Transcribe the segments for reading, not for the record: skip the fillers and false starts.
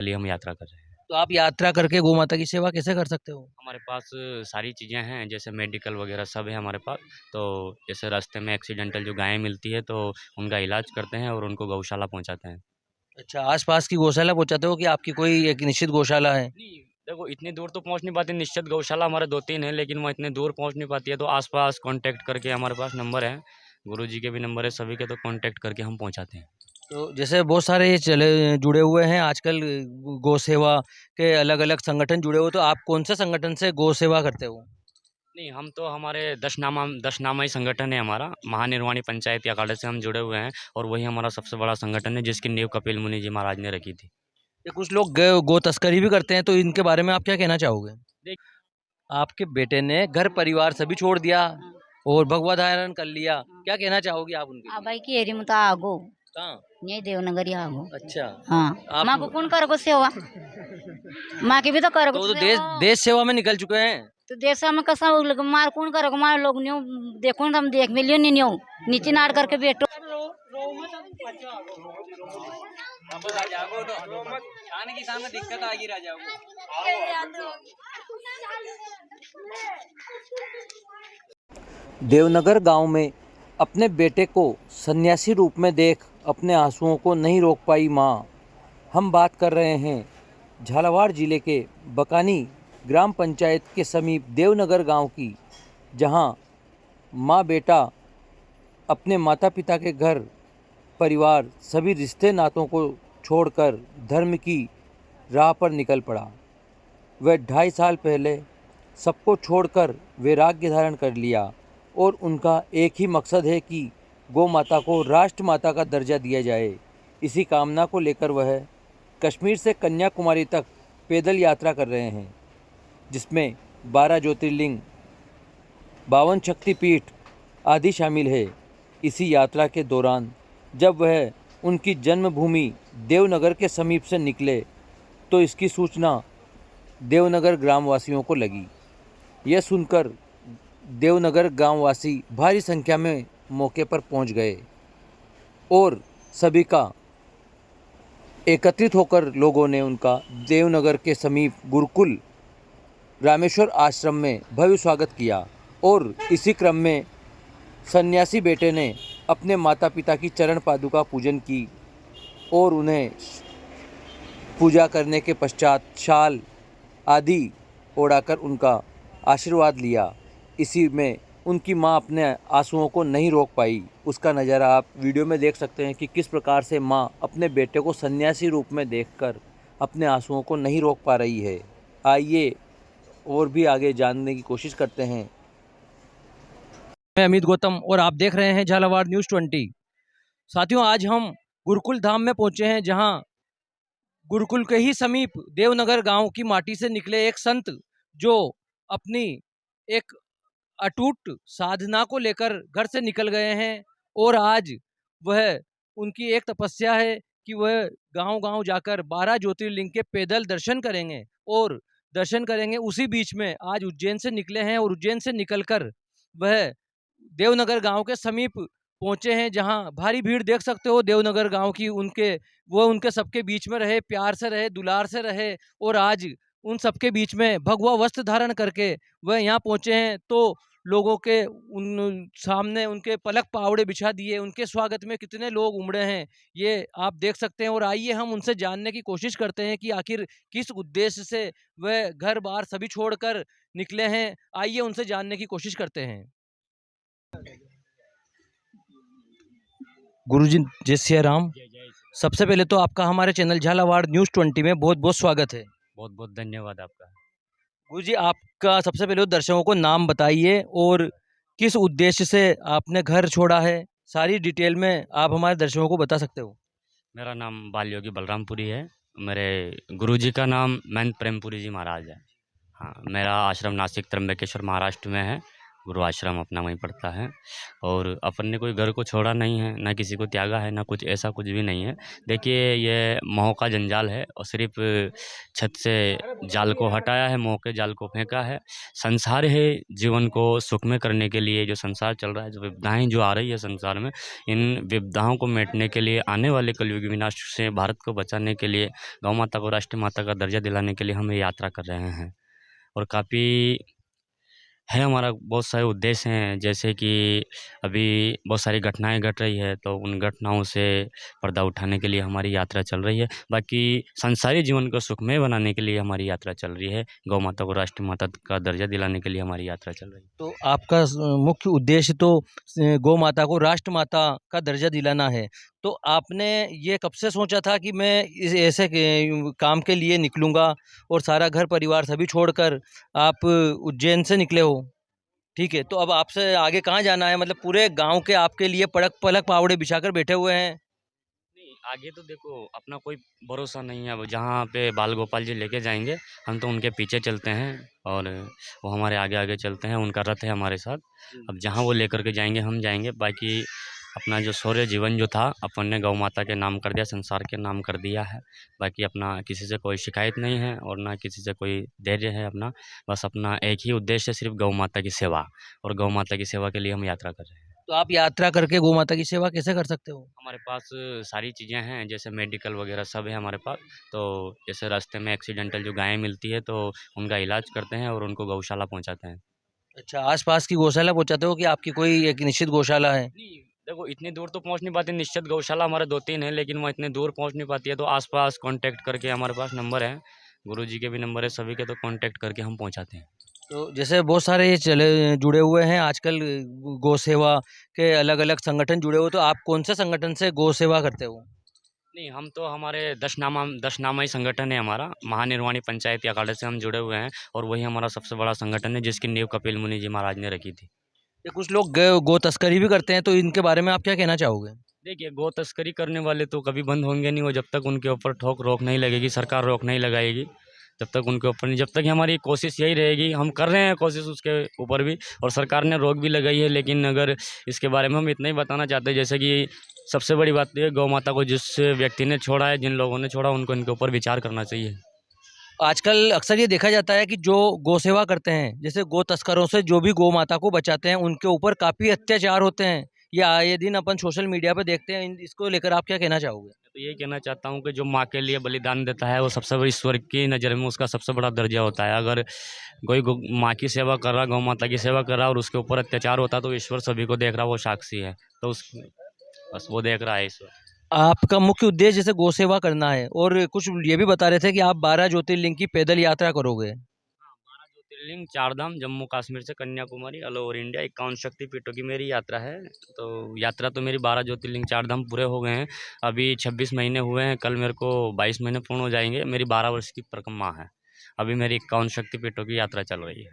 लिए हम यात्रा कर रहे हैं। तो आप यात्रा करके गौ माता की सेवा कैसे कर सकते हो? हमारे पास सारी चीज़ें हैं, जैसे मेडिकल वगैरह सब है हमारे पास। तो जैसे रास्ते में एक्सीडेंटल जो गायें मिलती है तो उनका इलाज करते हैं और उनको गौशाला पहुँचाते हैं। अच्छा, आस-पास की गौशाला पहुँचाते हो कि आपकी कोई एक निश्चित गौशाला है? नहीं, देखो इतनी दूर तो पहुँच नहीं पाती, निश्चित गौशाला हमारे 2-3 हैं, लेकिन वो इतने दूर पहुँच नहीं पाती है, तो आस-पास कॉन्टैक्ट करके हमारे पास नंबर है, गुरुजी के भी नंबर है सभी के, तो कॉन्टैक्ट करके हम पहुँचाते हैं। तो जैसे बहुत सारे ये चले जुड़े हुए हैं आजकल गौ सेवा के अलग-अलग संगठन जुड़े हुए, तो आप कौन से संगठन से गौ सेवा करते हो? नहीं, हम तो हमारे दशनामा ही संगठन है हमारा, महानिर्वाणी पंचायती अखाड़े से हम जुड़े हुए हैं और वही हमारा सबसे बड़ा संगठन है जिसकी नींव कपिल मुनि जी महाराज ने रखी थी। ये कुछ लोग गौ तस्करी भी करते हैं, तो इनके बारे में आप क्या कहना चाहोगे? देख आपके बेटे ने घर परिवार सभी छोड़ दिया और भगवा धारण कर लिया, क्या कहना चाहोगी आप उनके लिए? बाई की एरी मुता आगो कहाँ? नहीं देवनगरी आगो। अच्छा, हाँ, आप माँ को कौन करोगो सेवा? माँ की भी तो करोगो तो वो तो सेवा। देश सेवा में निकल चुके हैं। तो देश में कसा मार कौन करोगो? मार लोग न्यू देखो ना, हम देख मिलियो नहीं न्यू नीचे नाड़ करके बैठो। देवनगर गांव में अपने बेटे को सन्यासी रूप में देख अपने आंसुओं को नहीं रोक पाई मां। हम बात कर रहे हैं झालावाड़ जिले के बकानी ग्राम पंचायत के समीप देवनगर गांव की, जहां मां बेटा अपने माता पिता के घर परिवार सभी रिश्ते नातों को छोड़कर धर्म की राह पर निकल पड़ा। वह 2.5 साल पहले सबको छोड़कर वैराग्य धारण कर लिया और उनका एक ही मकसद है कि गौ माता को राष्ट्र माता का दर्जा दिया जाए। इसी कामना को लेकर वह कश्मीर से कन्याकुमारी तक पैदल यात्रा कर रहे हैं, जिसमें 12 ज्योतिर्लिंग, 52 शक्तिपीठ आदि शामिल है। इसी यात्रा के दौरान जब वह उनकी जन्मभूमि देवनगर के समीप से निकले तो इसकी सूचना देवनगर ग्रामवासियों को लगी। यह सुनकर देवनगर गांववासी भारी संख्या में मौके पर पहुंच गए और सभी का एकत्रित होकर लोगों ने उनका देवनगर के समीप गुरुकुल रामेश्वर आश्रम में भव्य स्वागत किया। और इसी क्रम में सन्यासी बेटे ने अपने माता पिता की चरण पादुका पूजन की और उन्हें पूजा करने के पश्चात शाल आदि ओढ़ाकर उनका आशीर्वाद लिया। इसी में उनकी मां अपने आंसुओं को नहीं रोक पाई। उसका नज़ारा आप वीडियो में देख सकते हैं कि किस प्रकार से मां अपने बेटे को सन्यासी रूप में देखकर अपने आंसुओं को नहीं रोक पा रही है। आइए और भी आगे जानने की कोशिश करते हैं। मैं अमित गौतम और आप देख रहे हैं झालावाड़ न्यूज़ 20। साथियों, आज हम गुरुकुल धाम में पहुंचे हैं, जहां गुरुकुल के ही समीप देवनगर गांव की माटी से निकले एक संत, जो अपनी एक अटूट साधना को लेकर घर से निकल गए हैं और आज वह उनकी एक तपस्या है कि वह गांव-गांव जाकर 12 ज्योतिर्लिंग के पैदल दर्शन करेंगे और दर्शन करेंगे। उसी बीच में आज उज्जैन से निकले हैं और उज्जैन से निकलकर वह देवनगर गांव के समीप पहुंचे हैं, जहां भारी भीड़ देख सकते हो देवनगर गांव की। उनके सबके बीच में रहे, प्यार से रहे, दुलार से रहे और आज उन सबके बीच में भगवा वस्त्र धारण करके वह यहाँ पहुंचे हैं। तो लोगों के उन सामने उनके पलक पावड़े बिछा दिए, उनके स्वागत में कितने लोग उमड़े हैं, ये आप देख सकते हैं। और आइए हम उनसे जानने की कोशिश करते हैं कि आखिर किस उद्देश्य से वह घर बार सभी छोड़कर निकले हैं। आइए उनसे जानने की कोशिश करते हैं। गुरुजी जय सिया राम। जय जय श्री सबसे पहले तो आपका हमारे चैनल झालावाड़ न्यूज़ 20 में बहुत बहुत स्वागत है। बहुत बहुत धन्यवाद आपका। गुरुजी, आपका सबसे पहले तो दर्शकों को नाम बताइए और किस उद्देश्य से आपने घर छोड़ा है, सारी डिटेल में आप हमारे दर्शकों को बता सकते हो। मेरा नाम बाल योगी बलरामपुरी है। मेरे गुरुजी का नाम महंत प्रेमपुरी जी महाराज है। हाँ, मेरा आश्रम नासिक त्र्यंबकेश्वर महाराष्ट्र में है गुरु आश्रम अपना वहीं पड़ता है। और अपन ने कोई घर को छोड़ा नहीं है, ना किसी को त्यागा है, ना कुछ ऐसा कुछ भी नहीं है। देखिए ये मोह का जंजाल है और सिर्फ छत से जाल को हटाया है, मोह के जाल को फेंका है। संसार है जीवन को सुखमय करने के लिए, जो संसार चल रहा है, जो विपदाएं जो आ रही है संसार में, इन विपदाओं को मिटने के लिए, आने वाले कलयुगी विनाश से भारत को बचाने के लिए, गौ माता को राष्ट्रीय माता का दर्जा दिलाने के लिए हम ये यात्रा कर रहे हैं। और काफ़ी है, हमारा बहुत सारे उद्देश्य हैं, जैसे कि अभी बहुत सारी घटनाएं घट रही है, तो उन घटनाओं से पर्दा उठाने के लिए हमारी यात्रा चल रही है। बाकी संसारी जीवन को सुखमय बनाने के लिए हमारी यात्रा चल रही है। गौ माता को राष्ट्रीय माता का दर्जा दिलाने के लिए हमारी यात्रा चल रही है। तो आपका मुख्य उद्देश्य तो गौ माता को राष्ट्र माता का दर्जा दिलाना है। तो आपने ये कब से सोचा था कि मैं इस ऐसे काम के लिए निकलूंगा और सारा घर परिवार सभी छोड़कर आप उज्जैन से निकले हो? ठीक है, तो अब आपसे आगे कहाँ जाना है? मतलब पूरे गांव के आपके लिए पलक पलक पावड़े बिछाकर बैठे हुए हैं। नहीं, आगे तो देखो अपना कोई भरोसा नहीं है। अब जहाँ पे बाल गोपाल जी लेके जाएंगे, हम तो उनके पीछे चलते हैं और वो हमारे आगे आगे चलते हैं। उनका रथ है हमारे साथ। अब जहाँ वो लेकर के जाएंगे हम जाएंगे। बाकी अपना जो शौर्य जीवन जो था, अपन ने गौ माता के नाम कर दिया, संसार के नाम कर दिया है। बाकी अपना किसी से कोई शिकायत नहीं है और ना किसी से कोई धैर्य है अपना। बस अपना एक ही उद्देश्य है, सिर्फ गौ माता की सेवा। और गौ माता की सेवा के लिए हम यात्रा कर रहे हैं। तो आप यात्रा करके गौ माता की सेवा कैसे कर सकते हो? हमारे पास सारी चीज़ें हैं, जैसे मेडिकल वगैरह सब है हमारे पास। तो जैसे रास्ते में एक्सीडेंटल जो गायें मिलती है, तो उनका इलाज करते हैं और उनको गौशाला पहुंचाते हैं। अच्छा, आस-पास की गौशाला पहुँचाते हो कि आपकी कोई एक निश्चित गौशाला है? नहीं, देखो इतनी दूर तो पहुंच नहीं पाती। निश्चित गौशाला हमारे 2-3 हैं, लेकिन वो इतने दूर पहुंच नहीं पाती है, तो आसपास कांटेक्ट करके हमारे पास नंबर है। गुरुजी के भी नंबर है, सभी के, तो कांटेक्ट करके हम पहुंचाते हैं। तो जैसे बहुत सारे ये चले जुड़े हुए हैं आजकल गौ सेवा के अलग-अलग संगठन जुड़े हुए, तो आप कौन से संगठन से गौ सेवा करते हो? नहीं, हम तो हमारे दशनामा ही संगठन है हमारा। महानिर्वाणी पंचायती अखाड़े से हम जुड़े हुए हैं और वही हमारा सबसे बड़ा संगठन है, जिसकी नींव कपिल मुनि जी महाराज ने रखी थी। ये कुछ लोग गौ तस्करी भी करते हैं, तो इनके बारे में आप क्या कहना चाहोगे? देखिए, गौ तस्करी करने वाले तो कभी बंद होंगे नहीं। वो जब तक उनके ऊपर ठोक रोक नहीं लगेगी, सरकार रोक नहीं लगाएगी, तब तक उनके ऊपर नहीं। जब तक हमारी कोशिश यही रहेगी, हम कर रहे हैं कोशिश उसके ऊपर भी, और सरकार ने रोक भी लगाई है। लेकिन अगर इसके बारे में हम इतना ही बताना चाहते हैं, जैसे कि सबसे बड़ी बात ये है, गौ माता को जिस व्यक्ति ने छोड़ा है, जिन लोगों ने छोड़ा, उनको इनके ऊपर विचार करना चाहिए। आजकल अक्सर ये देखा जाता है कि जो गौ सेवा करते हैं, जैसे गौ तस्करों से जो भी गौ माता को बचाते हैं, उनके ऊपर काफ़ी अत्याचार होते हैं। ये आए दिन अपन सोशल मीडिया पे देखते हैं। इसको लेकर आप क्या कहना चाहोगे? तो यही कहना चाहता हूँ कि जो माँ के लिए बलिदान देता है, वो सबसे बड़ी, ईश्वर की नज़र में उसका सबसे बड़ा दर्जा होता है। अगर कोई माँ की सेवा कर रहा, गौ माता की सेवा कर रहा और उसके ऊपर अत्याचार होता है, तो ईश्वर सभी को देख रहा, वो साक्षी है। तो उस बस वो देख रहा है ईश्वर। आपका मुख्य उद्देश्य जैसे गौ सेवा करना है और कुछ ये भी बता रहे थे कि आप 12 ज्योतिर्लिंग की पैदल यात्रा करोगे। हाँ, 12 ज्योतिर्लिंग, 4 धाम, जम्मू कश्मीर से कन्याकुमारी, ऑल ओवर इंडिया 51 शक्तिपीठों की मेरी यात्रा है। तो यात्रा तो मेरी 12 ज्योतिर्लिंग, 4 धाम पूरे हो गए हैं। अभी 26 महीने हुए हैं, कल मेरे को 22 महीने पूर्ण हो जाएंगे। मेरी 12 वर्ष की परिक्रमा है। अभी मेरी 51 शक्तिपीठों की यात्रा चल रही है।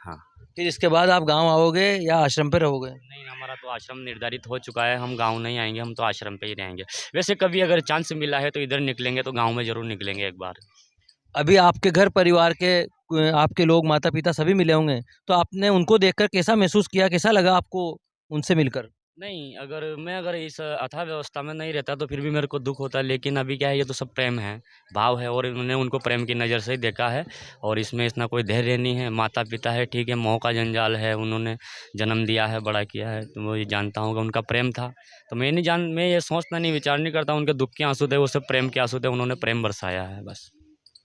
हाँ। फिर इसके बाद आप गाँव आओगे या आश्रम पे रहोगे? नहीं, हमारा तो आश्रम निर्धारित हो चुका है। हम गाँव नहीं आएंगे, हम तो आश्रम पे ही रहेंगे। वैसे कभी अगर चांस मिला है तो इधर निकलेंगे, तो गाँव में ज़रूर निकलेंगे एक बार। अभी आपके घर परिवार के आपके लोग माता-पिता सभी मिले होंगे, तो आपने उनको देखकर कैसा महसूस किया? कैसा लगा आपको उनसे मिलकर? नहीं, अगर इस अथाह व्यवस्था में नहीं रहता, तो फिर भी मेरे को दुःख होता। लेकिन अभी क्या है, ये तो सब प्रेम है, भाव है, और इन्होंने उनको प्रेम की नज़र से ही देखा है। और इसमें इतना कोई धैर्य नहीं है। माता-पिता है, ठीक है, मोह का जंजाल है, उन्होंने जन्म दिया है, बड़ा किया है, तो मैं ये जानता हूँ कि उनका प्रेम था। तो मैं ये सोचता नहीं, विचार नहीं करता उनके दुःख के आँसू थे, वो सब प्रेम के आँसू थे, उन्होंने प्रेम बरसाया है बस।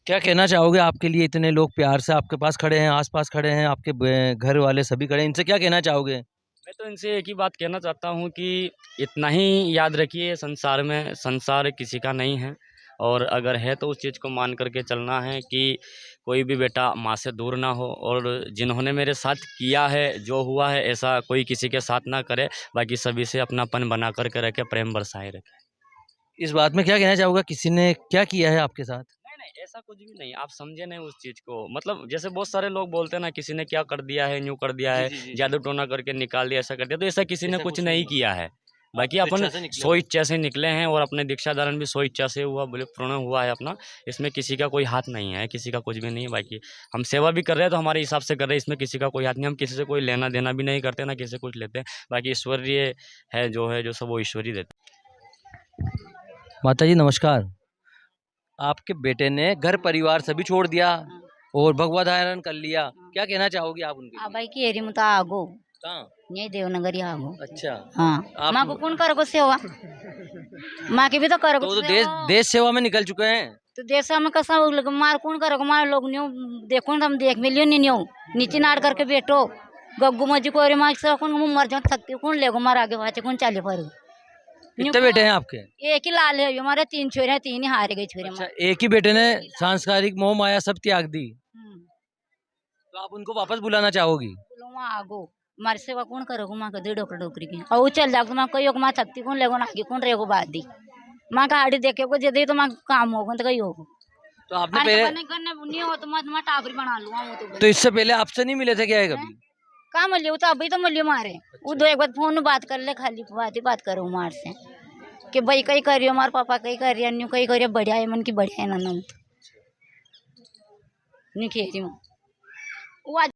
क्या कहना चाहोगे आपके लिए इतने लोग प्यार से आपके पास खड़े हैं, आस-पास खड़े हैं, आपके घर वाले सभी खड़े हैं, इनसे क्या कहना चाहोगे? मैं तो इनसे एक ही बात कहना चाहता हूँ कि इतना ही याद रखिए, संसार में, संसार किसी का नहीं है। और अगर है तो उस चीज़ को मान करके चलना है कि कोई भी बेटा माँ से दूर ना हो। और जिन्होंने मेरे साथ किया है, जो हुआ है, ऐसा कोई किसी के साथ ना करे। बाकी सभी से अपनापन बना करके रखे, प्रेम बरसाए रखे। इस बात में क्या कहना चाहोगे किसी ने क्या किया है आपके साथ? नहीं, नहीं, ऐसा कुछ भी नहीं। आप समझे नहीं उस चीज़ को। मतलब जैसे बहुत सारे लोग बोलते हैं ना, किसी ने क्या कर दिया है, यूँ कर दिया जी, है, जी, जी, जी। जादू टोना करके निकाल दिया, ऐसा कर दिया। तो ऐसा किसी ने ऐसा कुछ कुछ नहीं नहीं हुआ। किया है। बाकी तो अपन इच्छा से निकले सो इच्छा से निकले हैं और अपने दीक्षा धारण भी सो इच्छा से हुआ, बोले पूर्ण हुआ है अपना। इसमें किसी का कोई हाथ नहीं है, किसी का कुछ भी नहीं है। बाकी हम सेवा भी कर रहे हैं तो हमारे हिसाब से कर रहे हैं, इसमें किसी का कोई हाथ नहीं। हम किसी से कोई लेना देना भी नहीं करते, ना किसी से कुछ लेते हैं। बाकी ईश्वरीय है जो सब वो ईश्वरी देते। माता जी नमस्कार। आपके बेटे ने घर परिवार सभी छोड़ दिया और भगवत धारण कर लिया, क्या कहना चाहोगी आप उनके लिए? भाई की एरी मुता आगो कहाँ? ये देवनगरी आगो। अच्छा। हाँ आप माँ को कौन करोगे सेवा, माँ की भी तो करोगे तो सेवा। देश सेवा में निकल चुके हैं। तो देश में कसा मार कौन करोगे, मार लोग न्यू देखो ना, हम देख मिलियो नहीं न्यू नीचे नाड़ करके बैठो गग्गू मजी को मार से कौन मर जाओ थकती कौन लेगो मार आगे वाचे कौन चाले पर। कितने बेटे हैं आपके? एक ही लाल है हमारे, 3 छोरे हैं, 3 ही हार गए छोरे। अच्छा, एक ही बेटे ने सांसारिक मोह माया सब त्याग दी, हम्म। तो आप उनको वापस बुलाना चाहोगी? बोलो वहाँ आगो मार सेवा कौन करोगे, माँ का दे डोकर डोकरी की और वो चल जाओ माँ कही माँ थकती कौन लेगो ना आगे कौन रहेगो बाद दी माँ का हाड़ी देखे को जदे तो माँ काम होगा तो कहीं होगा। तो आपने पहले नहीं हो तो मैं टाबरी बना लूंगा वो तो इससे पहले आपसे नहीं मिले थे क्या ये कभी? कहाँ मलियो तो अभी तो मलियो मारे वो दो एक बार फोन में बात कर ले, खाली बात ही बात करो मार से कि भाई कहीं करियो मार पापा कहीं करियो न्यू कहीं करियो बढ़िया है मन की बढ़िया है ना नहीं खेरी वो